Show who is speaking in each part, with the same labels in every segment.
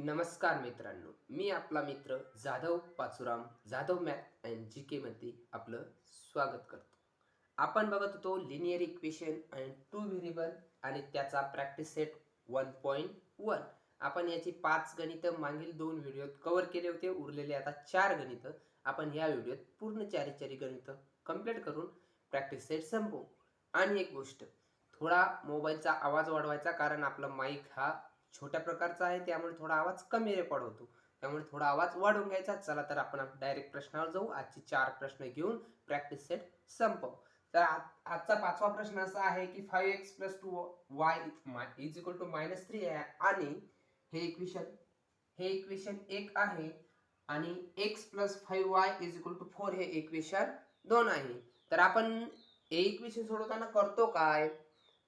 Speaker 1: नमस्कार मित्रांनो, मी आपला मित्र Jadhav Pachuram Jadhav math and G K मध्ये आपलं स्वागत करतो. आपण बघत होतो linear equation and two variable आणि त्याचा प्रॅक्टिस सेट 1.1. आपण याची 5 गणितं मागील 2 व्हिडिओत कव्हर केले होते. उरलेले आता 4 गणितं आपण या व्हिडिओत पूर्ण 4 गणितं कंप्लीट करून प्रॅक्टिस सेट संपवू. आणि एक गोष्ट, थोडा मोबाईलचा आवाज वाढवायचा, कारण आपला माईक हा छोट्या प्रकारचा आहे, त्यामुळे थोडा आवाज कमी रेकॉर्ड होतो. त्यामुळे थोडा आवाज वाढवून घ्यायचा. चला तर आपण डायरेक्ट प्रश्नावर जाऊ. आजचे 4 प्रश्न घेऊन प्रॅक्टिस सेट संपवू. तर आजचा 5वा प्रश्न असा आहे की 5x + 2y = -3 आहे आणि हे इक्वेशन 1 आहे आणि x + 5y = 4 हे इक्वेशन 2 आहे. तर आपण हे इक्वेशन सोडवताना करतो काय,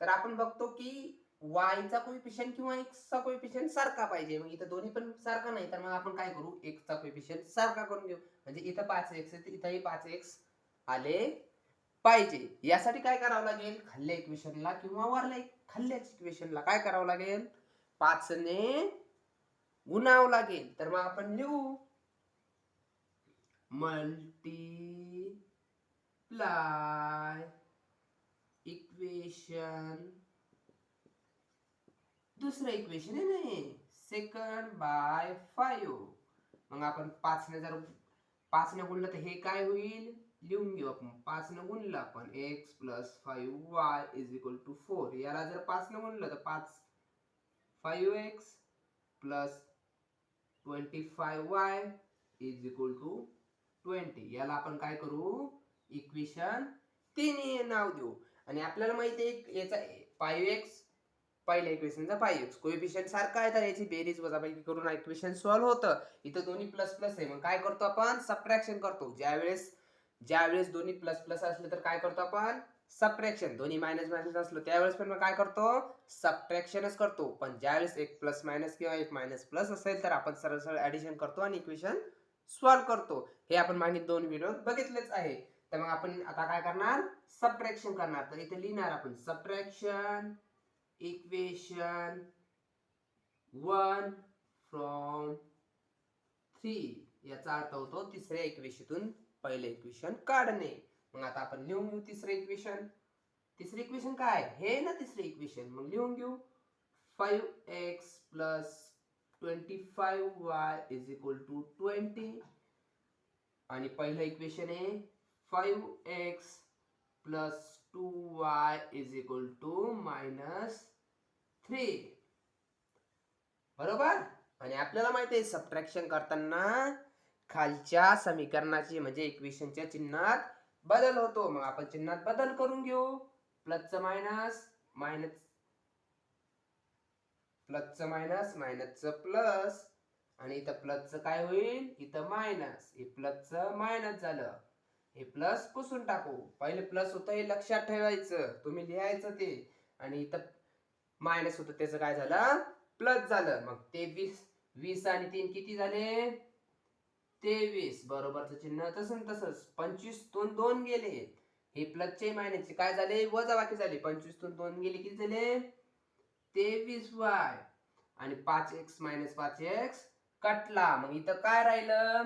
Speaker 1: तर आपण बघतो की y चा कोएफिशियंट किंवा x चा कोएफिशियंट सारखा पाहिजे. मग इथं दोन्ही पण सारखा नाही, तर मग आपण काय करू, x चा कोएफिशियंट सारखा करून घेऊ. म्हणजे इथं 5x आहे तर इथंही 5x आले पाहिजे. यासाठी काय करावं लागेल, खाल्ल्या इक्वेशनला किंवा वरल्या खाल्ल्या इक्वेशनला काय करावं लागेल, 5 ने गुणावं लागेल. तर मग आपण लिहू मल्टीप्लाय इक्वेशन, दुसरं इक्वेशन आहे नाही, सेकंड बाय 5. मग आपण 5 ने जर 5 ने गुणलं तर हे काय होईल, लिहून घेऊ आपण. 5 ने गुणलं आपण x + 5y = 4. याला जर 5 ने गुणलं तर 5x + 25y = 20. याला आपण काय करू, इक्वेशन 3 हे नाव देऊ. आणि आपल्याला माहिती आहे याचा 5x, पहिल्या इक्वेशनचा 5x कोएफिशियंट सारखा आहे, तर याची बेरीज वजाबाकी करून इक्वेशन सॉल्व्ह होतं. इथं दोन्ही प्लस प्लस आहे, मग काय करतो आपण, सबट्रॅक्शन करतो. ज्यावेळेस दोन्ही प्लस प्लस असले तर काय करतो आपण, सबट्रॅक्शन. दोन्ही मायनस मायनस असलो त्यावेळेस पण मग काय करतो, सबट्रॅक्शनच करतो. पण ज्यावेळेस एक प्लस मायनस किंवा एक मायनस प्लस असेल तर आपण सरळ सरळ ऍडिशन करतो आणि इक्वेशन सॉल्व्ह करतो. हे आपण मागील 2 व्हिडिओ बघितलेच आहे. तर मग आपण आता काय करणार, सबट्रॅक्शन करणार. तर इथे लिहिणार आपण सबट्रॅक्शन इक्वेशन 1 फ्रॉम 3. याचा अर्थ होतो तिसऱ्या इक्वेशनतून पहिले इक्वेशन काढणे. मग आता आपण लिहून घेऊ तिसरे इक्वेशन. तिसरे इक्वेशन काय, हे ना तिसरे इक्वेशन. मग लिहून घेऊ 5x + 25y = 20. आणि पहिलं इक्वेशन आहे 5x + 2y = -3. बरोबर. आणि आपल्याला माहिती आहे सबट्रॅक्शन करताना खालच्या समीकरणाची म्हणजे इक्वेशनच्या चिन्हात बदल होतो. मग आपण चिन्हात बदल करून घेऊ. प्लसचं मायनस, प्लसचं मायनस, मायनसचं प्लस, आणि इथं प्लसचं काय होईल, इथं मायनस. हे प्लसचं मायनस झालं, हे प्लस पुसून टाकू. पहिले प्लस होतं हे लक्षात ठेवायचं, तुम्ही लिहायचं ते. आणि इथं मायनस होतं त्याचं काय झालं, प्लस झालं. मग 20 आणि 3 किती झाले, 23. बरोबरचं चिन्ह तसंच 25 तून 2 गेले. हे प्लसचे मायनसचे काय झाले, वजाबाकी झाले. 25 तून 2 गेले किती झाले, 23y. आणि 5x - 5x कटला. मग इथं काय राहिलं,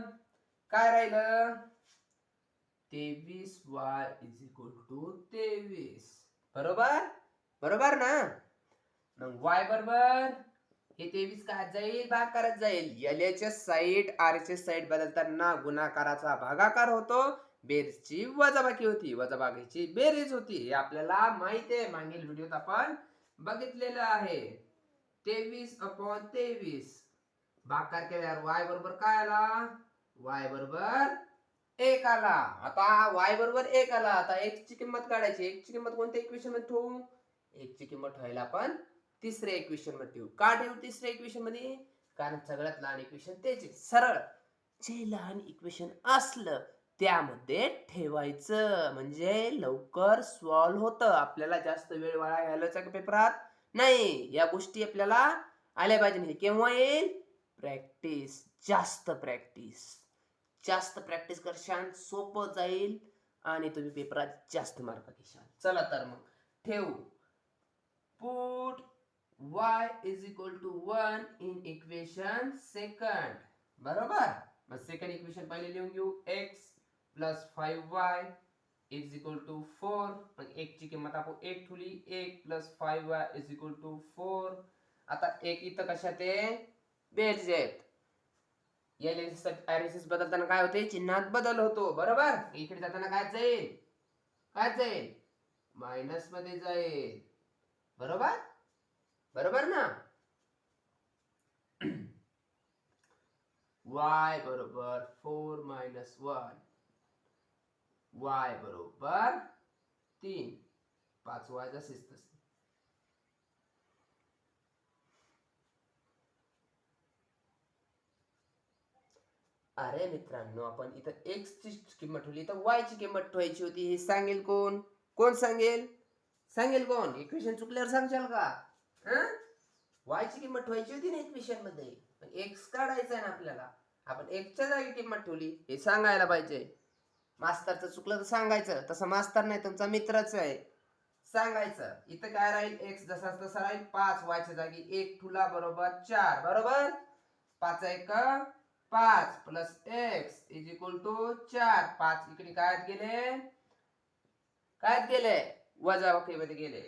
Speaker 1: 23y = 23. बरोबर ना. मग y बरोबर हे 23 काय जाईल, भागाकारात जाईल. LHS साईड RHS साईड बदलताना गुणाकाराचा भागाकार होतो, बेरीजची वजाबाकी होती, वजाबाकीची बेरीज होती. हे आपल्याला माहिती आहे, मागील व्हिडिओत आपण बघितलेलं आहे. 23/23 भागाकार केल्यावर y बरोबर काय आला, y बरोबर 1 आला. आता y बरोबर 1 आला. आता x ची किंमत काढायची. x ची किंमत कोणत्या इक्वेशन मध्ये ठेवू, x ची किंमत ठेवायला आपण तिसऱ्या इक्वेशन मध्ये ठेवू. का ठेवू तिसऱ्या इक्वेशन मध्ये, कारण सगळ्यात लहान इक्वेशन तेच आहे. सरळ जे लहान इक्वेशन असलं त्यामध्ये ठेवायचं, म्हणजे लवकर सॉल्व्ह होतं. आपल्याला जास्त वेळ वाया घालवायचा का पेपरात नाही. या गोष्टी आपल्याला आल्या पाहिजे. हे केव्हा येईल, प्रॅक्टिस, जास्त प्रॅक्टिस करशाल, सोपं जाईल आणि तुम्ही पेपरात जास्त मार्क घेशाल. चला तर मग ठेवू. Put y is equal to 1 in equation second. बरोबर. मग सेकंड इक्वेशन पहिले लिहून घेऊ. x plus 5y is equal to 4. मग x ची किंमत आपण 1 ठेवली. 1 plus 5y is equal to 4. आता 1 इथं कशात आहे? बेरजेत. ऍरेसिस बदलताना काय होते? चिन्हात बदल होतो. बरोबर. इकडे जाताना काय जाईल? काय जाईल? मायनस मध्ये जाईल. बरोबर. बरोबर ना. y बरोबर 4 मायनस 1. y बरोबर 3. 5 y जसेच तसे. अरे मित्रांनो, आपण इथं x ची किंमत ठेवली तर y ची किंमत ठेवायची होती. हे सांगेल कोण? कोण सांगेल? सांगेल कोण? इक्वेशन चुकल्यावर सांगशाल का? y ची किंमत ठेवायची होती ना इक्वेशन मध्ये. पण x काढायचा आहे ना आपल्याला. आपण x च्या जागी किंमत ठेवली. हे सांगायला पाहिजे. मास्तरचं चुकलं तर सांगायचं. तसं मास्तर नाही, तुमचा मित्रच आहे. सांगायचं. इथं काय राहील? x जसा तसा राहील. 5 y च्या जागी 1 ठेवला बरोबर 4. बरोबर. 5 1 5 plus x is equal to 4. 5 इकडे काय गेले? काय गेले? वजाबाकीमध्ये गेले.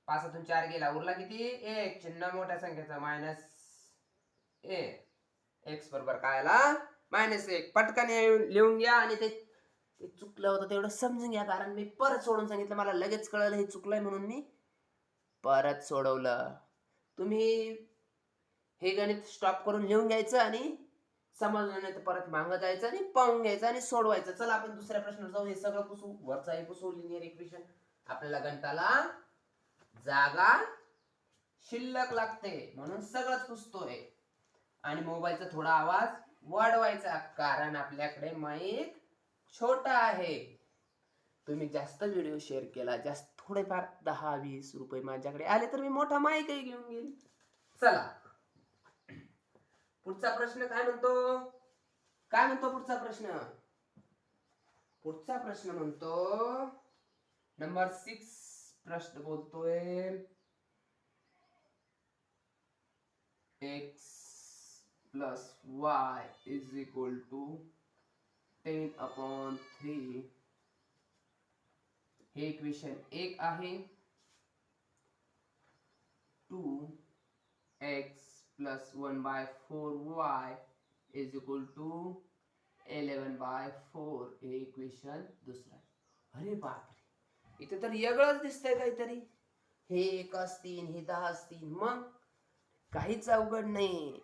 Speaker 1: 5 तून 4 गेला. उरला किती? 1. चिन्ह मोठ्या संख्येचा मायनस 1. x बरोबर काय आला? -1. पटकन लिहून घ्या. आणि ते चुकलं होतं तेवढं समजून घ्या. कारण मी परत सोडून सांगितलं. मला लगेच कळलं हे चुकलंय म्हणून मी परत सोडवलं. तुम्ही हे गणित स्टॉप करून लिहून घ्यायचं आणि समजलं नाही तर परत मागं जायचं आणि पाहून घ्यायचं आणि सोडवायचं. चला आपण दुसऱ्या प्रश्नावर जाऊ. हे सगळं पुसू. वरचा हे पुसू. Linear equation. आपल्याला गणिताला जागा शिल्लक लागते म्हणून सगळंच पुसतोय. आणि मोबाईलचा थोडा आवाज वाढवायचा, कारण आपल्याकडे माईक छोटा आहे. तुम्ही जास्त व्हिडिओ शेअर केला, जास्त थोडेफार 10-20 रुपये माझ्याकडे आले तर मी मोठा माईकही घेऊन घेईन. चला पुढचा प्रश्न काय म्हणतो? काय म्हणतो पुढचा प्रश्न? पुढचा प्रश्न म्हणतो नंबर 6. प्रश्न बोलतोय x plus y is equal to 10/3. हे इक्वेशन 1 आहे. 2x plus 1/4y is equal to 11/4. हे इक्वेशन दुसरं आहे. अरे बापरे, इथे तर वेगळंच दिसतंय काहीतरी. हे 1 असतील, हे 10 असतील. मग काहीच अवघड नाही.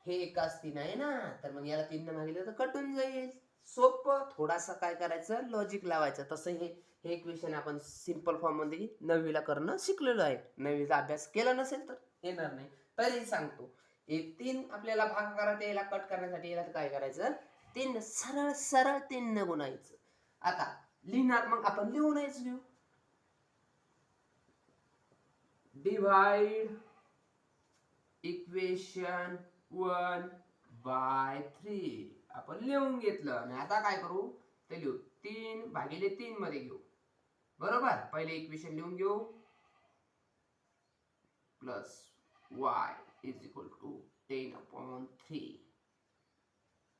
Speaker 1: हे 1 असतील आहे ना, तर मग याला 3 ने भागले तर कटून जाईल. सोपं. थोडासा काय करायचं? लॉजिक लावायचं. तसं हे इक्वेशन आपण सिंपल फॉर्म मध्ये 9वी ला करणं शिकलेलो आहे. 9वीचा अभ्यास केला नसेल तर येणार नाही. तरी सांगतो. हे 3 आपल्याला भाग करायचे. याला कट करण्यासाठी याला काय करायचं? 3 सरळ सरळ 3 ने गुणायचं. आता लिहिणार, मग आपण लिहूनच घेऊ. डिवाइड इक्वेशन 1/3 आपण लिहून घेतलं. आणि आता काय करू? ते लिहू. 3/3 मध्ये घेऊ. बरोबर. पहिले इक्वेशन लिहून घेऊ. Plus y is equal to 10/3.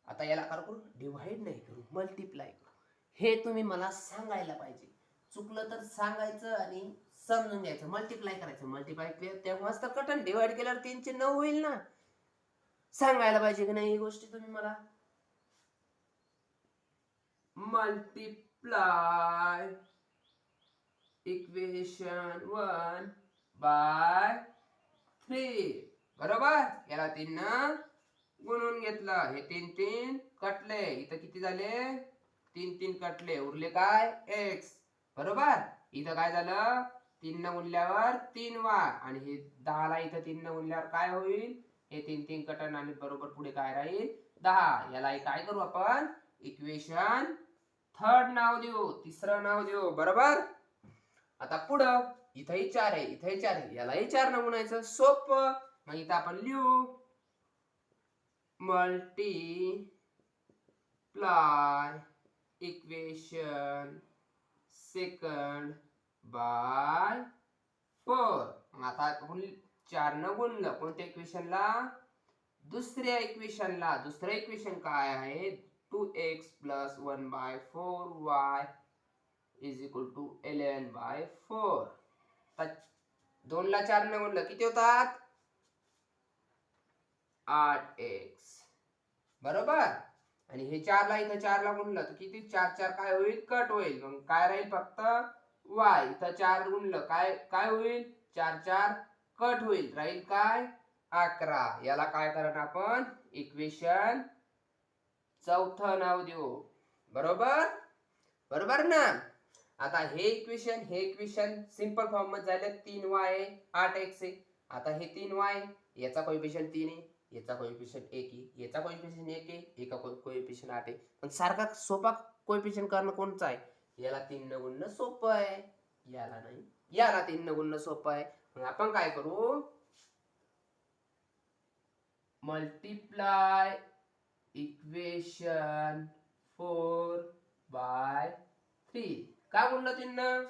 Speaker 1: आता याला करू डिवाइड नाही करू, मल्टिप्लाय करू. हे तुम्ही मला सांगायला पाहिजे. चुकलं तर सांगायचं आणि समजून घ्यायचं. मल्टिप्लाय करायचं. मल्टिप्लाय केलं तेव्हाच तर कटन. डिवाइड केल्यावर 3 चे 9 होईल ना. सांगायला पाहिजे की नाही ही गोष्टी तुम्ही मला? Multiply equation 1/3. बरोबर. याला 3 न गुणून घेतलं. हे 3 कटले. इथं किती झाले? 3 कटले. उरले काय? x. बरोबर. इथं काय झालं? 3 न गुणल्यावर 3y. आणि हे 10 ला इथं 3 न गुणल्यावर काय होईल? हे 3 कटन आणि बरोबर पुढे काय राहील? 10. याला काय करू आपण? इक्वेशन 3 नाव देऊ. तिसरं नाव देऊ. बरोबर. आता पुढं इथंही 4 आहे, इथंही 4 आहे. यालाही 4 न गुणायचं. सोपं. मग इथं आपण लिहू मल्टिप्लाय इक्वेशन सेकंड बाय 4. आता 4 न गुणलं कोणत्या इक्वेशनला? दुसऱ्या इक्वेशनला. दुसरं इक्वेशन काय आहे? 2x + 1/4y = 11/4. 2 ला 4 न गुणलं किती होतात? 8x. बरोबर. आणि हे 4 ला इथं 4 ला गुणलं तर किती? 4 4 काय होईल? कट होईल. मग काय राहील? फक्त y. इथं 4 गुणलं काय काय होईल? 4 4 कट होईल. राहील काय? 11. याला काय करणार आपण? इक्वेशन चौथं नाव देऊ. बरोबर. बरोबर ना? आता हे इक्वेशन सिंपल फॉर्म मध्ये झालं. 3y 8x आहे. आता हे 3y याचा कोएफिशियंट 3 आहे, याचा कोएफिशियंट 1 आहे, याचा कोएफिशियंट 1 आहे, एका कोएफिशियंट 8 आहे. पण सारखा सोपा कोएफिशियंट करणं कोणचा आहे? याला 3 न गुणणं सोपं आहे, याला नाही. याला 3 न गुणणं सोपं आहे. मग आपण काय करू? Multiply equation 4/3. का गुणलं 3 न?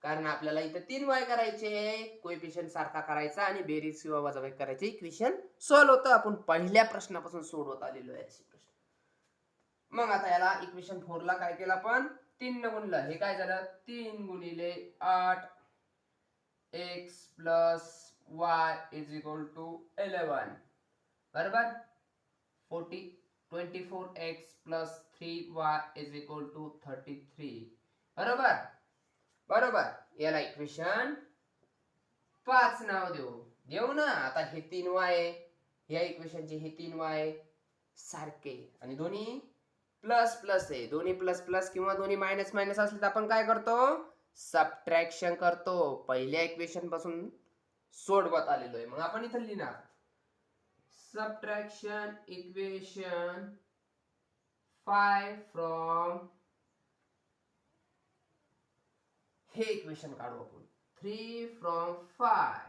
Speaker 1: कारण आपल्याला इथं 3y करायचे, कोएफिशियंट सारखा करायचा आणि बेरीज किंवा वजाबाकी करायचे. इक्वेशन सॉल्व्ह होतं. आपण पहिल्या प्रश्नापासून सोडवत आलेलो आहे असे प्रश्न. मग आता याला इक्वेशन 4 ला काय केलं आपण? 3 न गुणलं. हे काय झालं? 3 × 8 x + y = 11. बरोबर. 24x + 3y = 33. बरोबर. बरोबर. याला इक्वेशन 5 नाव देऊ ना. आता हे 3y आहे, या इक्वेशनचे हे 3y सारखे आणि दोन्ही प्लस प्लस आहे. दोन्ही प्लस प्लस किंवा दोन्ही मायनस मायनस असले तर आपण काय करतो? सबट्रॅक्शन करतो. पहिल्या इक्वेशन पासून सोडवत आलेलो आहे. मग आपण इथं लिहिणार सबट्रॅक्शन इक्वेशन 5 फ्रॉम हे इक्वेशन काढू आपण 3 फ्रॉम 5.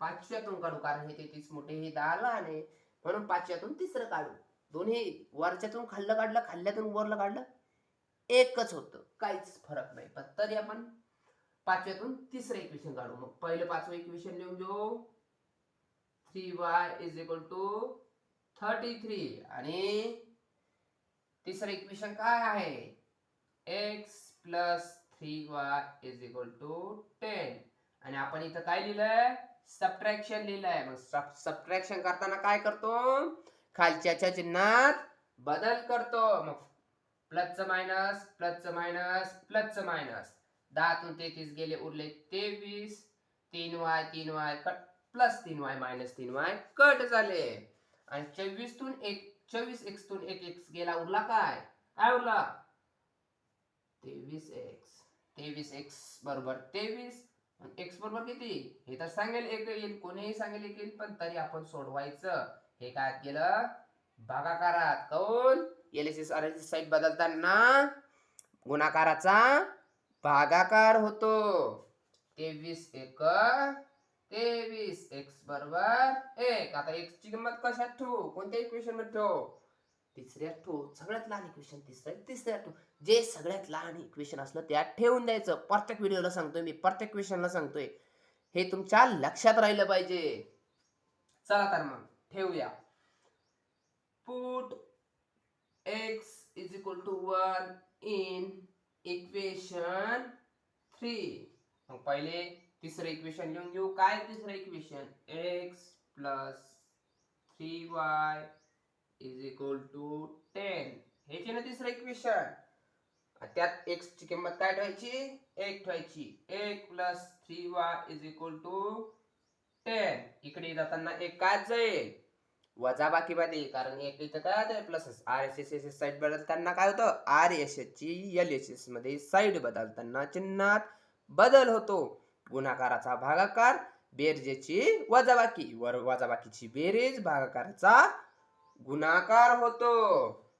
Speaker 1: पाचव्यातून काढू, कारण हे 33 मोठे, हे 10 लहान आहे, म्हणून पाचव्यातून तिसरं काढू. दोन्ही वरच्यातून खाल्लं काढलं, खाल्ल्यातून वरलं काढलं, एकच होतं, काहीच फरक नाही. पण तरी आपण पाचव्यातून तिसरं इक्वेशन काढू. मग पहिलं पाचवं इक्वेशन लिहून घेऊ. 3y = 33 आणि तिसरं इक्वेशन काय आहे? x + 3y = 10. आणि आपण इथं काय लिहिलंय? सबट्रॅक्शन लिहिलंय. मग सबट्रॅक्शन करताना काय करतो? खालच्याच्या चिन्हात बदल करतो. मग प्लसचं मायनस, प्लसचं मायनस, प्लसचं मायनस. 10 तून 33 गेले, उरले 23. 3y 3y cut, plus 3y minus 3y cut झाले. आणि 24 तून 1 24x तून 1x गेला, उरला काय? काय उरला? 23x. 23x बरोबर 23. x बरोबर किती? हे तर सांगेल 1 येईल, कोणीही सांगेल 1 येईल, पण तरी आपण सोडवायचं. हे काय केलं? भागाकारात. काऊन? एलएचएस आरएचएस साईड बदलताना गुणाकाराचा भागाकार होतो. 23 1 23, x बरोबर 1. आता x ची किंमत कशात ठेवू? कोणत्या इक्वेशन मध्ये ठेवू? तिसऱ्यात ठेवू. सगळ्यात लहान इक्वेशन तिसऱ्यात ठेवू. जे सगळ्यात लहान इक्वेशन असलं त्यात ठेवून द्यायचं. प्रत्येक व्हिडिओला सांगतोय मी, प्रत्येक इक्वेशनला सांगतोय. हे तुमच्या लक्षात राहिलं पाहिजे. चला तर मग ठेवूया. Put x = 1 in equation 3. मग पहिले तिसरं इक्वेशन लिहून घेऊ. काय तिसरं इक्वेशन? x + 3y = 10. हेच ना तिसरं इक्वेशन. त्यात x ची किंमत काय ठेवायची? 1 ठेवायची. 1 + 3y = 10. इकडे जाताना 1 काय जाईल? वजाबाकी मध्ये, कारण 1 इथं काय होतं? प्लस. आरएचएस साईड बदलताना काय होतं? आरएचएस ची एलएचएस मध्ये साईड बदलताना चिन्हात बदल होतो. गुणाकाराचा भागाकार, बेरजेची वजाबाकी, वजाबाकीची बेरीज, भागाकाराचा गुणाकार होतो.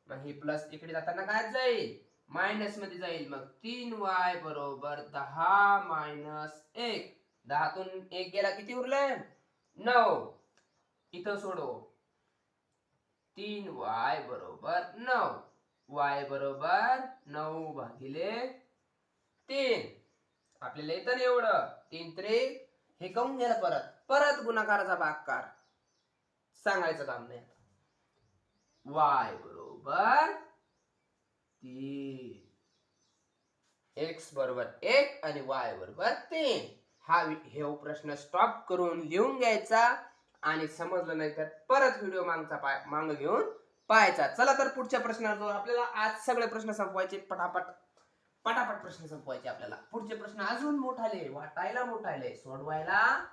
Speaker 1: मग हे प्लस इकडे जाताना काय जाईल? मायनस मध्ये जाईल. मग 3y = 10 - 1. 10 तून 1 गेला, किती उरले? 9. इथं सोडव. 3y = 9. y = 9/3. आपल्याला येतं ना एवढं. 3 3 हे करून गेलं परत परत गुणाकाराचा भागाकार सांगायचं काम नाही. y बरोबर 3, x बरोबर 1 आणि y बरोबर 3. हे प्रश्न स्टॉप करून लिहून घ्यायचा आणि समजलं नाही तर परत व्हिडिओ मांग घेऊन पाहायचा. चला तर पुढच्या प्रश्नावर आपल्याला आज सगळे प्रश्न संपवायचे. पटापट प्रश्न संपवायचे आपल्याला. पुढचे प्रश्न अजून मोठाले, वाटायला मोठाले, सोडवायला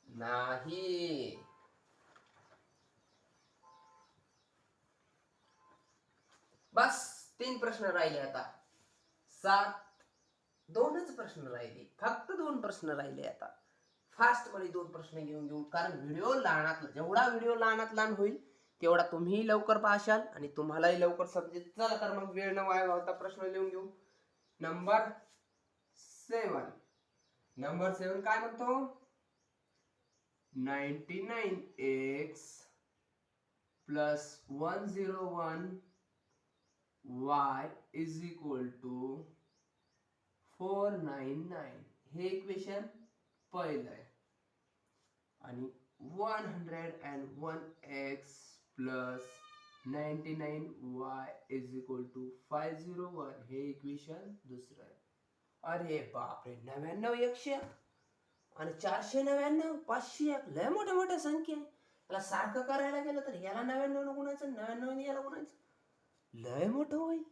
Speaker 1: नाही. बस 3 प्रश्न राहिले आता. 2च प्रश्न राहिले, फक्त 2 प्रश्न राहिले आता. फास्ट मध्ये 2 प्रश्न घेऊन कारण व्हिडिओ जेवढा व्हिडिओ लहानात होईल तेवढा तुम्ही लवकर पाहशाल आणि तुम्हालाही लवकर समजेल. चला तर मग वेळ न वाया घालवता प्रश्न लिहून घेऊ. नंबर 7 काय म्हणतो? 99x plus 101 y is equal to 499. हे इक्वेशन पहिलं आहे. आणि 101x plus 99y is equal to 501 हे इक्वेशन दुसरं आहे. अरे बापरे, 99 100 आणि 499 501 लय मोठ्या संख्या आहे. त्याला सारखं करायला गेलं तर याला 99 न गुणायचं, 99 याला गुणायचं, लय मोठं होईल.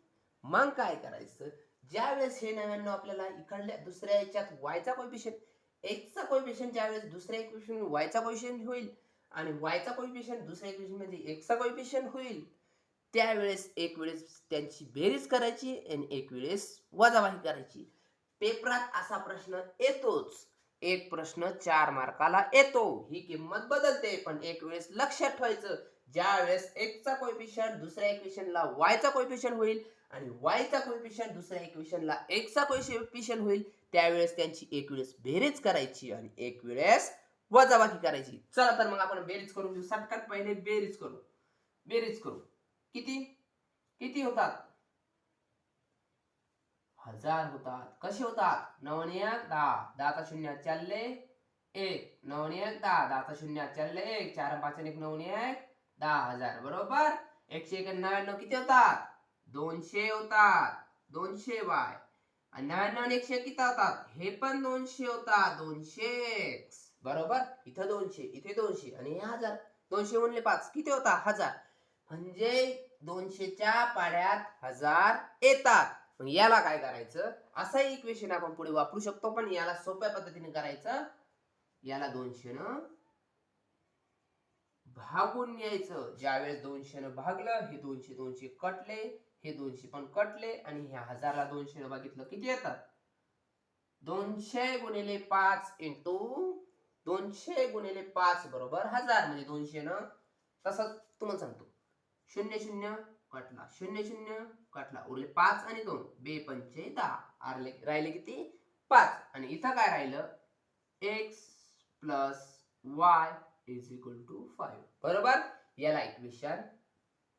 Speaker 1: मग काय करायचं? ज्या वेळेस हे 99 आपल्याला इकडल्या दुसऱ्या याच्यात y चा कोएफिशियंट, x चा कोएफिशियंट ज्या वेळेस दुसऱ्या इक्वेशन y चा कोएफिशियंट होईल आणि y चा कोएफिशियंट दुसऱ्या इक्वेशन मध्ये x चा कोएफिशियंट होईल, त्यावेळेस एक वेळेस त्यांची बेरीज करायची आणि एक वेळेस वजाबाकी करायची. पेपरात असा प्रश्न येतोच. एक प्रश्न 4 मार्काला येतो. ही किंमत बदलते पण एक वेळेस लक्षात ठेवायचं, ज्या वेळेस x चा कोएफिशियंट दुसऱ्या इक्वेशनला y चा कोएफिशियंट होईल आणि y चा कोएफिशियंट दुसऱ्या इक्वेशनला x चा कोएफिशियंट होईल, त्यावेळेस त्यांची एक वेळेस बेरीज करायची आणि एक वेळेस वजाबाकी करायची. चला तर मग आपण बेरीज करून घेऊ. सटकन पहिले बेरीज करू. किती होतात? 1000 होतात. कसे होतात? 9 आणि 1 10, 10 चा 0 चालले 1, 9 आणि 1 10, 10 चा 0 चालले 1, 4 आणि 5 आणि 1 9 आणि 1 10,000 बरोबर. 199 किती होतात? 200 होतात. 200 y आणि 99 आणि 100 किती होतात? हे पण 200 होतात. 200x बरोबर. इथं 200 इथे 200 आणि हे 1000. 200 गुणिले 5 किती होतात? 1000. म्हणजे 200 च्या पाड्यात 1000 येतात. मग याला काय करायचं? असं इक्वेशन आपण पुढे वापरू शकतो पण याला सोप्या पद्धतीने करायचं. याला 200 न भागून न्यायचं. ज्यावेळेस 200 न भागलं, हे 200 कटले, हे 200 पण कटले आणि ह्या 1000 ला 200 न भागितलं किती येतात? 200 गुणिले 5 इंटू 200 गुणिले 5 बरोबर 1000. म्हणजे 200 न तसं तुम्हाला सांगतो 00 कटला, 00 कटला, उरले 5 आणि 2 2 पंचे 10, राहिले किती? 5. आणि इथं काय राहिलं? x plus y is equal to 5 बरोबर. याला इक्वेशन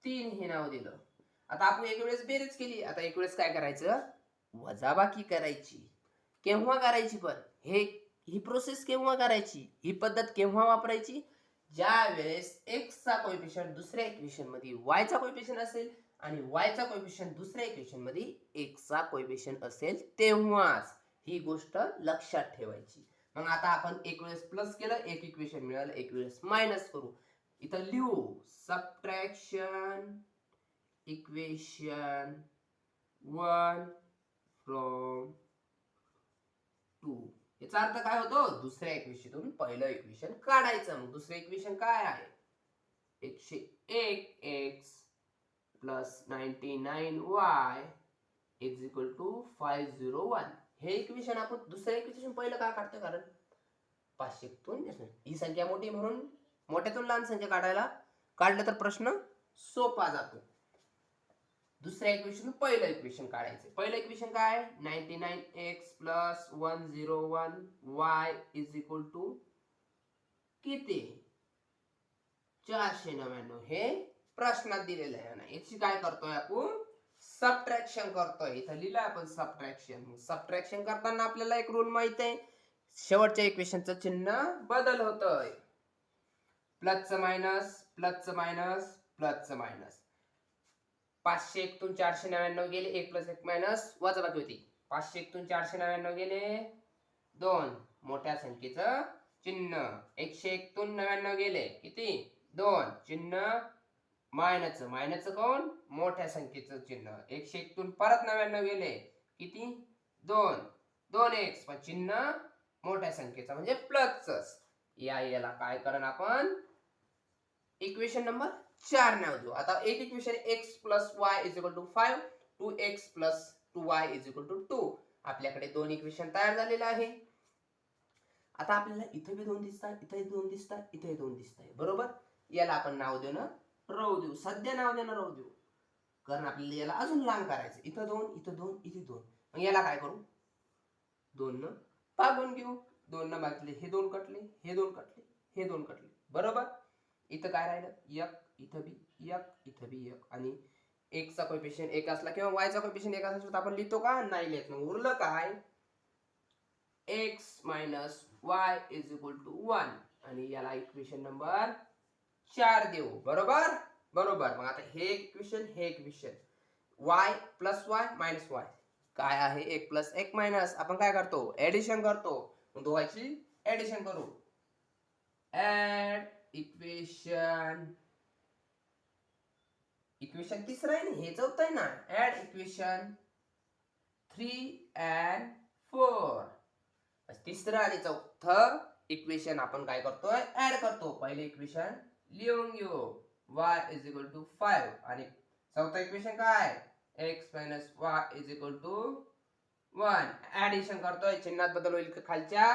Speaker 1: 3 हे नाव दिलं. आता आपण एक वेळेस बेरीज केली, आता एक वेळेस काय करायचं? वजाबाकी करायची. केव्हा करायची? पण ही प्रोसेस केव्हा करायची? ही पद्धत केव्हा वापरायची? ज्या वेळेस x चा कोएफिशियंट दुसऱ्या इक्वेशन मध्ये y चा कोएफिशियंट असेल आणि y चा कोएफिशियंट दुसऱ्या इक्वेशन मध्ये x चा कोएफिशियंट असेल तेव्हाच ही गोष्ट लक्षात ठेवायची. मग आता आपण एक वेळेस प्लस केलं, एक इक्वेशन मिळालं, एक वेळेस मायनस करू. इथं लिहू सबट्रॅक्शन इक्वेशन 1 फ्रॉम 2. याचा अर्थ काय होतो? दुसऱ्या इक्वेशनतून पहिलं इक्वेशन काढायचं. मग दुसरं इक्वेशन काय आहे? 101x plus 99y is equal to 501. हे इक्वेशन आपण दुसरं इक्वेशन पहिलं का काढतो? कारण 500तून ही संख्या मोठी म्हणून मोठ्यातून लहान संख्या काढलं तर प्रश्न सोपा जातो. दुसऱ्या इक्वेशन पहिलं इक्वेशन काढायचं. पहिलं इक्वेशन काय? 99x plus 101y is equal to किती? 499. हे प्रश्नात दिलेलं आहे ना. याची काय करतोय आपण? सबट्रॅक्शन करतोय. इथं लिहिलं आपण सबट्रॅक्शन. सबट्रॅक्शन करताना आपल्याला एक रूल माहित आहे. शेवटच्या इक्वेशनचं चिन्ह बदल होतंय. प्लसचं मायनस, प्लसचं मायनस, प्लसचं मायनस. 501 तून 499 गेले, 1 + 1 मायनस वजाबाकी होती. 501 तून 499 गेले 2, मोठ्या संख्येचं चिन्ह. 101 तून 99 गेले किती 2, चिन्ह मायनसचं. मायनसचं कोण मोठ्या संख्येचं चिन्ह. 101 तून परत 99 गेले किती 2, 2x पण चिन्ह मोठ्या संख्येचं म्हणजे प्लसचं. याला काय करण आपण इक्वेशन नंबर 4 नाव देऊ. आता एक equation x + y = 5, 2x + 2y = 2. आपल्याकडे दोन इक्वेशन तयार झालेलं आहे. आता आपल्याला इथे बी दोन दिसतात, इथे दोन दिसतात, इथे दोन दिसतात, बरोबर. याला आपण नाव देऊ ना राहू देऊ, सध्या नाव देणं राहू देऊ, कारण आपल्याला याला अजून लांब करायचं. इथं दोन, इथं दोन, इथे दोन. मग याला काय करू 2 न भागून घेऊ. 2 न भागले हे दोन कटले, हे दोन कटले, हे दोन कटले, बरोबर. इथं काय राहिलं 1, इथं बी 1, इथं बी 1. आणि x चा कोएफिशियंट 1 असला किंवा y चा कोएफिशियंट 1 असला तर आपण लिहितो का नाही लिहित. मग उरलं काय x - y = 1 आणि याला इक्वेशन नंबर 4 देऊ, बरोबर. बरोबर. मग आता हे इक्वेशन, हे इक्वेशन y + y - y काय आहे 1 + 1 मायनस. आपण काय करतो ऍडिशन करतो. मग दोघांची ऍडिशन करू. ऍड इक्वेशन, इक्वेशन तिसरं आहे ना, हे चौथं आहे ना. Add equation 3 and 4. तिसरं आणि चौथं इक्वेशन आपण काय करतोय ऍड करतो. पहिले इक्वेशन लिहून घेऊ y = 5 आणि चौथं इक्वेशन काय x - y = 1. ऍडिशन करतोय. चिन्हात बदल होईल का खालच्या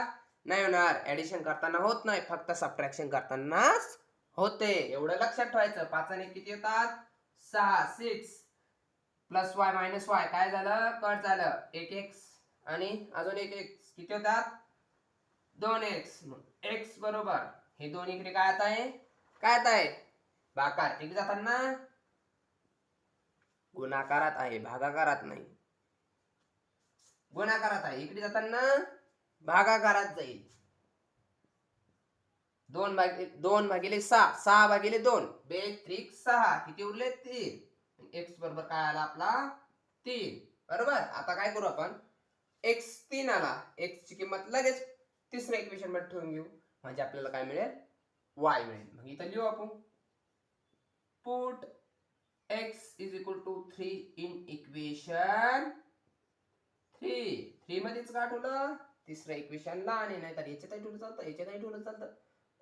Speaker 1: नाही होणार. ऍडिशन करताना होत नाही, फक्त सबट्रॅक्शन करतानाच होते. एवढं लक्षात ठेवायचं. 5 आणि 1 किती येतात 6, 6 + y - y काय झालं कट झालं 1x आणि अजून 1x किती होतात 2x. x बरोबर हे दोन इकडे काय आता आहे, काय आता आहे भागाकार. इकडे जाताना गुणाकारात आहे, भागाकारात नाही. गुणाकारात आहे, इकडे जाताना भागाकारात जाईल. 2 भागिले 6, 6 भागिले 2, 2 त्रिक 6 किती उरले 3. x बरोबर काय आला आपला 3, बरोबर. आता काय करू आपण x 3 आला, x ची किंमत लगेच तिसऱ्या इक्वेशन मध्ये ठेवून घेऊ म्हणजे आपल्याला काय मिळेल y मिळेल. मग इथं लिहू आपण पुट x = 3 इन इक्वेशन 3. 3 मध्येच का ठेवलं तिसऱ्या इक्वेशनला आणि नाहीतर याच्यातही ठेवलं चालतं, याच्यातही ठेवलं चालतं.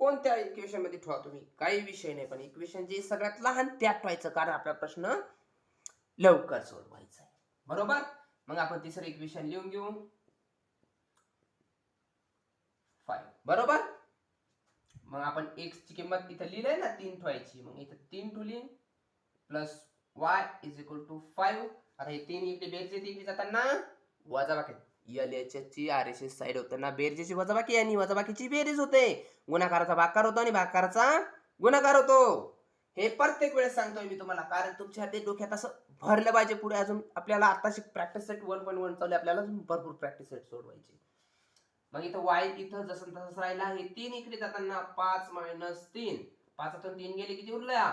Speaker 1: कोणत्या इक्वेशन मध्ये ठेवा तुम्ही काही विषय नाही, पण इक्वेशन जे सगळ्यात लहान त्यात ठेवायचं, कारण आपला प्रश्न लवकर सोडवायचा आहे, बरोबर. मग आपण तिसरं इक्वेशन लिहून घेऊ 5, बरोबर. मग आपण x ची किंमत इथं लिहिलंय ना 3 ठेवायची. मग इथं 3 ठेवली प्लस y = 5. आता हे 3 इकडे बेरजे इकडे जाताना वजाबाकी. LHS ची RHS साइड होताना बेरजेची वजाबाकी आणि वजाबाकीची बेरीज होते. गुणाकाराचा भागाकार होतो आणि भागाकाराचा गुणाकार होतो. हे प्रत्येक वेळेस सांगतोय मी तुम्हाला, कारण तुमच्या ते डोक्यात असं भरलं पाहिजे. पुढे अजून आपल्याला आताशी प्रॅक्टिस सेट 1.1 चालू, आपल्याला भरपूर प्रॅक्टिस सेट सोडवायची. मग इथं y इथं जसं तसंच राहिला. हे 3 इकडे जाताना 5 - 3, 5तून 3 गेले किती उरल्या,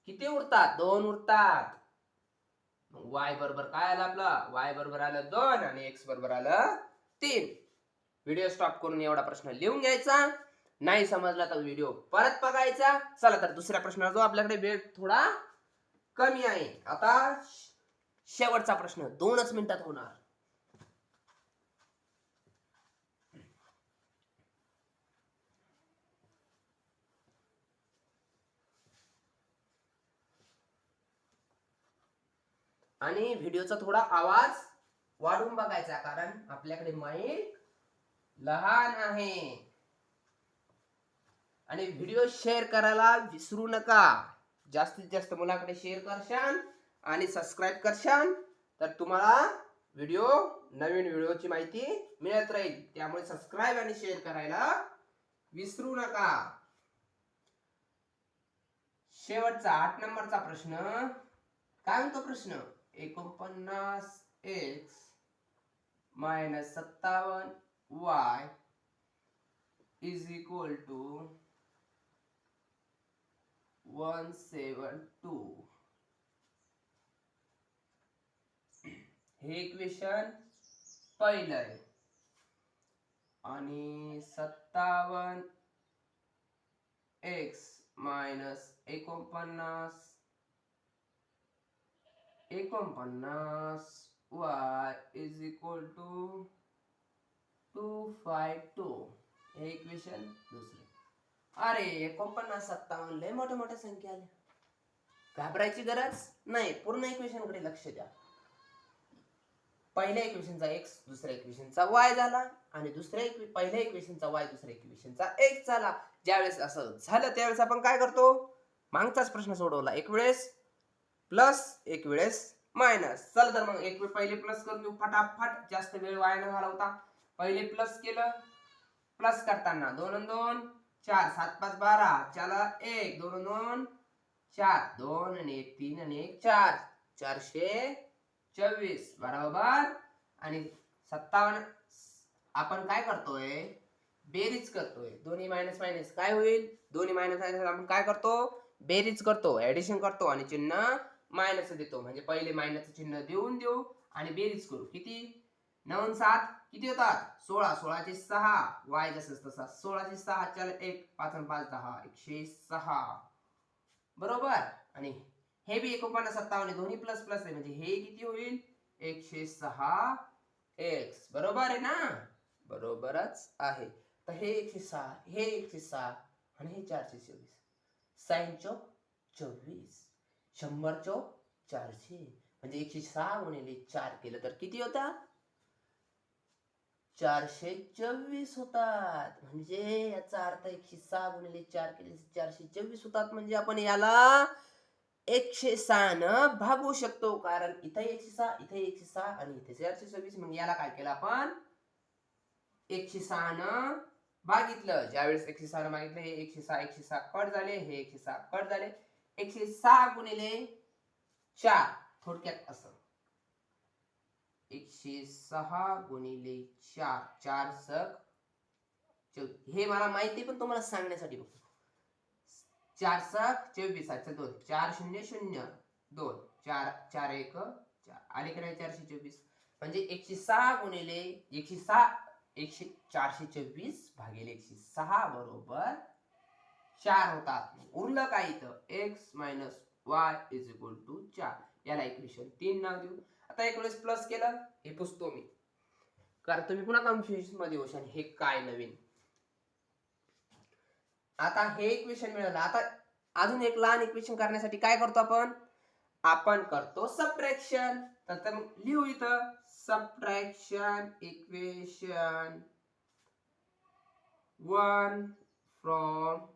Speaker 1: किती उरतात 2 उरतात. मग y बरोबर काय आलं आपलं y बरोबर आलं 2 आणि x बरोबर आलं 3. व्हिडिओ स्टॉप करून एवढा प्रश्न लिहून घ्यायचा. नाही समजला तर व्हिडिओ परत बघायचा. चला तर दुसऱ्या प्रश्नाला जो आपल्याकडे वेळ थोडा कमी आहे. आता शेवटचा प्रश्न 2च मिनिटात होणार. आणि व्हिडिओचा थोडा आवाज वाढवून बघायचा, कारण आपल्याकडे माईक लहान आहे. आणि व्हिडिओ शेअर करायला विसरू नका. जास्तीत जास्त मुलाकडे शेअर करशान आणि सबस्क्राईब करशान तर तुम्हाला नवीन व्हिडिओची माहिती मिळत राहील. त्यामुळे सबस्क्राईब आणि शेअर करायला विसरू नका. शेवटचा 8 नंबरचा प्रश्न काय म्हणतो प्रश्न 49x - 57y is equal to 172. हे इक्वेशन पहिलं आहे आणि 57 x minus 49 y is equal to 252. हे इक्वेशन दुसरे. अरे 49 57 लय मोठ्या मोठ्या संख्या आल्या, घाबरायची गरज नाही. पूर्ण इक्वेशन कडे लक्ष द्या. पहिल्या इक्वेशनचा x दुसऱ्या इक्वेशनचा y झाला आणि पहिल्या इक्वेशनचा y दुसऱ्या इक्वेशनचा x झाला. ज्यावेळेस असं झालं त्यावेळेस आपण काय करतो, मागचाच प्रश्न सोडवला, एक वेळेस प्लस एक वेळेस मायनस. चला तर मग एक वेळ पहिले प्लस करून देऊ फटाफट, जास्त वेळ वाया न घालवता. पहिले प्लस केलं, प्लस करताना 2 आणि 2 4 7 5 12, चला 1 2 आणि 2 4, 2 आणि 1 3 आणि 1 4, 424 बरोबर. आणि 57 आपण काय करतोय, बेरीज करतोय. दोन्ही मायनस मायनस काय होईल, दोन्ही मायनस मायनस आपण काय करतो, बेरीज करतो, ऍडिशन करतो आणि चिन्ह मायनस देतो. म्हणजे पहिले मायनसचं चिन्ह देऊ आणि बेरीज करू. किती 9 7 किती होतात 16, 16 चे 6, y जसं तसा 16 चे 6, चल 1 5 आणि 5 10, 106 बरोबर. आणि हे बी 49 57 दोन्ही प्लस प्लस आहे, म्हणजे हे किती होईल 106 x बरोबर आहे ना, बरोबरच आहे. तर हे 106, हे 106 आणि हे 424, साइन चौक 24, 100 चौक 400, म्हणजे 106 गुणिले 4 केलं तर किती होतात 424 होतात. म्हणजे याचा अर्थ 106 गुणिले 4 केले 424 होतात. म्हणजे आपण याला 106 न भागू शकतो, कारण इथे 106 इथे 106 आणि इथे 424. मग याला काय केलं आपण 106 न भागितलं. ज्यावेळेस 106 न भागितलं, हे 106 कट झाले, हे 106 कट झाले. 106 गुणिले 4 थोडक्यात असं 106 गुणिले 4 4 सक 24. हे मला माहिती पण तुम्हाला सांगण्यासाठी बघतो. 4 सक 24 7 2 4 0 0 2 4 4 1 4 आले का नाही 424. म्हणजे 106 गुणिले 424 भागिले 106 बरोबर 4 होतात. उरलं काय इथं x y is equal to 4. याला इक्वेशन 3 नाव देऊ. आता एक वेळेस प्लस केलं, हे पुसतो मी कारण तुम्ही पुन्हा कन्फ्युजन मध्ये होशाल हे काय नवीन. आता हे इक्वेशन मिळालं. आता अजून एक लहान इक्वेशन करण्यासाठी काय करतो आपण करतो सबट्रॅक्शन. तर लिहू इथं सबट्रॅक्शन इक्वेशन 1 फ्रॉम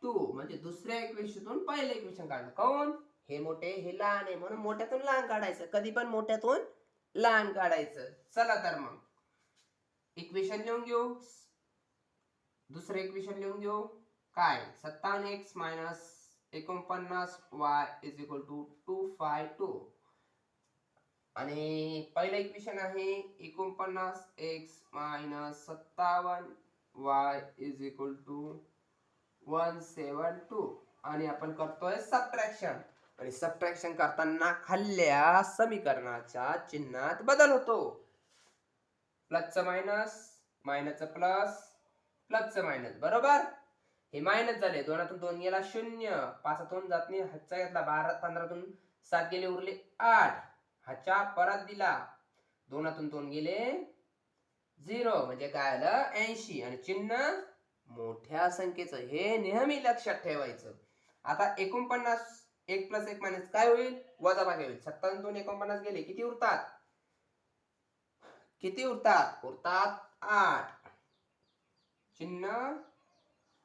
Speaker 1: 2, म्हणजे दुसऱ्या इक्वेशनतून पहिलं इक्वेशन काढलं. काऊन हे मोठे हे लहान आहे म्हणून मोठ्यातून लहान काढायचं, कधी पण मोठ्यातून लहान काढायचं. चला तर मग इक्वेशन लिहून घेऊ. दुसरं इक्वेशन लिहून घेऊ. काय 57x minus 49 y is equal to 252. आणि पहिलं इक्वेशन आहे 49x minus 57 y is equal to 172. आणि आपण करतोय सबट्रॅक्शन. आणि सबट्रॅक्शन करताना खाल्ल्या समीकरणाच्या चिन्हात बदल होतो. प्लसचं मायनस, मायनसचं प्लस, प्लसचं मायनस बरोबर. हे मायनस झाले, 2तून 2 गेला 0, 5तून जात नाही, हातचा घेतला 12, 15तून 7 गेले उरले 8, हातचा परत दिला, 2तून 2 गेले 0, म्हणजे काय आलं 80. आणि चिन्ह मोठ्या संख्येचं, हे नेहमी लक्षात ठेवायचं. आता 49 1 + 1 मायनस काय होईल वजाबाकी होईल. 57 49 गेले, किती उरतात उरतात 8. चिन्ह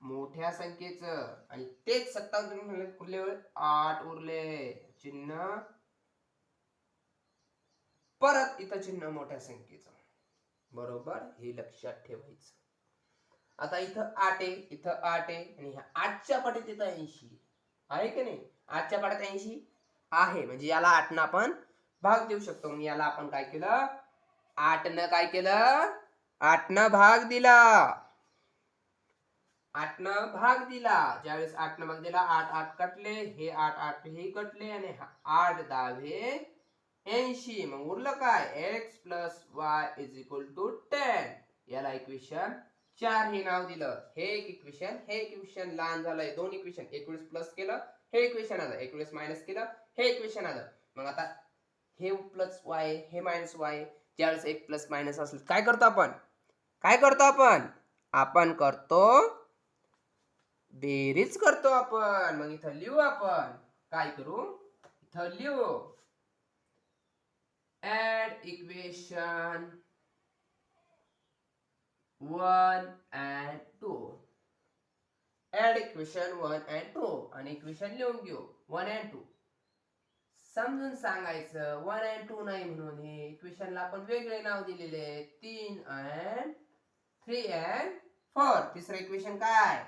Speaker 1: मोठ्या संख्येचं आणि तेच 57 उरले 8 उरले. चिन्ह परत इथं चिन्ह मोठ्या संख्येचं बरोबर, हे लक्षात ठेवायचं. आता इथं 8 आहे, इथं 8 आहे आणि ह्या 8च्या पाठीत इथं 80 आहे की नाही. 8च्या पाठीत 80 आहे, म्हणजे याला 8 न आपण भाग देऊ शकतो. मग याला आपण काय केलं 8 न काय केलं 8 न भाग दिला. 8 न भाग दिला. ज्यावेळेस 8 न भाग दिला 8 8 कटले, हे 8 8 हे कटले आणि 8 10 80. मग उरलं काय x plus y is equal to 10. याला इक्वेशन 4 हे नाव दिलं. हे एक इक्वेशन लहान झालंय. दोन इक्वेशन 21 प्लस केलं हे इक्वेशन आलं, 21 मायनस केलं हे इक्वेशन आलं. मग आता हे प्लस वाय हे मायनस वाय, ज्यावेळेस एक प्लस मायनस असेल काय करतो आपण आपण करतो बेरीज करतो आपण. मग इथं लिहू आपण काय करू, इथं लिहू add equation 1 and 2. Add equation 1 and 2 आणि इक्वेशन लिहून घेऊ 1 and 2. समजून सांगायचं 1 and 2 नाही म्हणून. हे इक्वेशनला आपण वेगळे नाव दिलेले 3 and 3 and 4. तिसरं इक्वेशन काय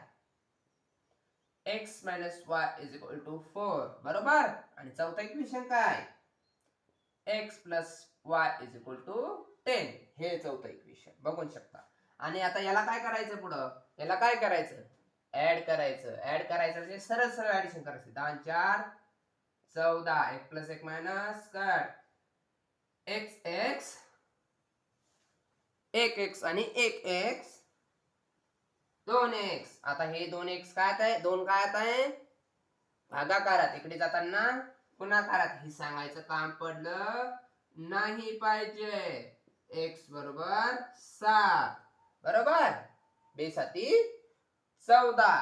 Speaker 1: x minus y is equal to 4 बरोबर. आणि चौथा इक्वेशन काय x plus y is equal to 10. हे चौथं इक्वेशन बघू शकता. आणि आता याला काय करायचं, पुढं याला काय करायचं ऍड करायचं म्हणजे सरळ सरळ ऍडिशन करायचं. 10 4 14, 1 plus 1 minus cut x 1x आणि 1x 2x. आता हे 2x काय आहे, 2 काय आहे भागाकारात, इकडे जाताना गुणाकारात. हे सांगायचं काम पडलं नाही पाहिजे. x बरोबर 7 बरोबर, 2 7 14.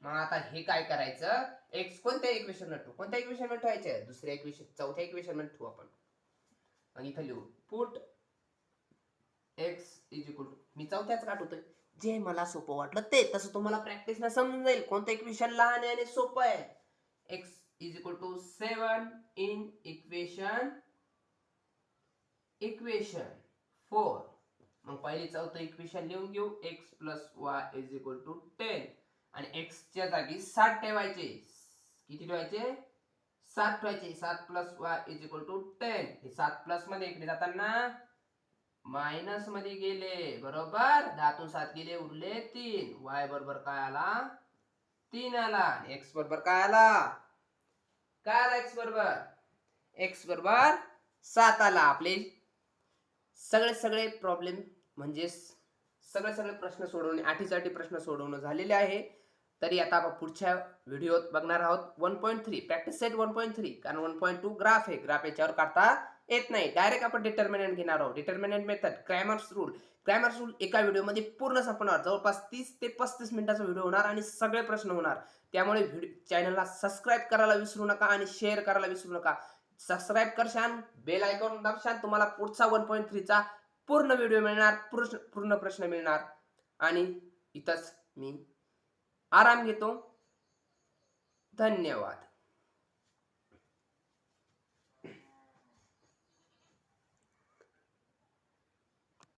Speaker 1: मग आता हे काय करायचं, x कोणत्या इक्वेशन मध्ये ठेवायचे, दुसऱ्या इक्वेशन चौथ्या इक्वेशन मध्ये ठेवू आपण. मग इथं लिहू put x is equal to, मी चौथ्याच काढतोय जे मला सोपं वाटलं ते, तसं तुम्हाला प्रॅक्टिस ना समजून जाईल कोणतं इक्वेशन लहान आहे आणि सोपं आहे. x is equal to 7 in equation 4. मग पहिले चौथं इक्वेशन लिहून घेऊ x plus y is equal to 10 आणि x च्या जागी 7 ठेवायचे. किती ठेवायचे 7 ठेवायचे. 7 plus y is equal to 10. हे 7 प्लस मध्ये इकडे जाताना मायनस मध्ये गेले बरोबर. 10 तून 7 गेले उरले 3. y बरोबर काय आला 3 आला. आणि x बरोबर काय आला x बरोबर 7 आला. आपले सगळे प्रॉब्लेम म्हणजे सगळे प्रश्न सोडवणे, 8 प्रश्न सोडवणं झालेले आहे. तरी आता आपण पुढच्या व्हिडिओत बघणार आहोत 1.3 प्रॅक्टिस सेट 1.3. कारण 1.2 ग्राफ आहे, ग्राफ याच्यावर काढता येत नाही. डायरेक्ट आपण डिटर्मिनंट घेणार आहोत. डिटर्मिनंट मेथड, क्रॅमर्स रूल एका व्हिडिओमध्ये पूर्ण संपवणार. जवळपास 30 ते 35 मिनिटाचा व्हिडिओ होणार आणि सगळे प्रश्न होणार. त्यामुळे चॅनलला सबस्क्राईब करायला विसरू नका आणि शेअर करायला विसरू नका. सबस्क्राईब करशान, बेल आयकॉन दाबशान, तुम्हाला पुढचा 1.3 चा पूर्ण व्हिडिओ मिळणार, पूर्ण प्रश्न मिळणार. आणि इथंच मी आराम घेतो. धन्यवाद.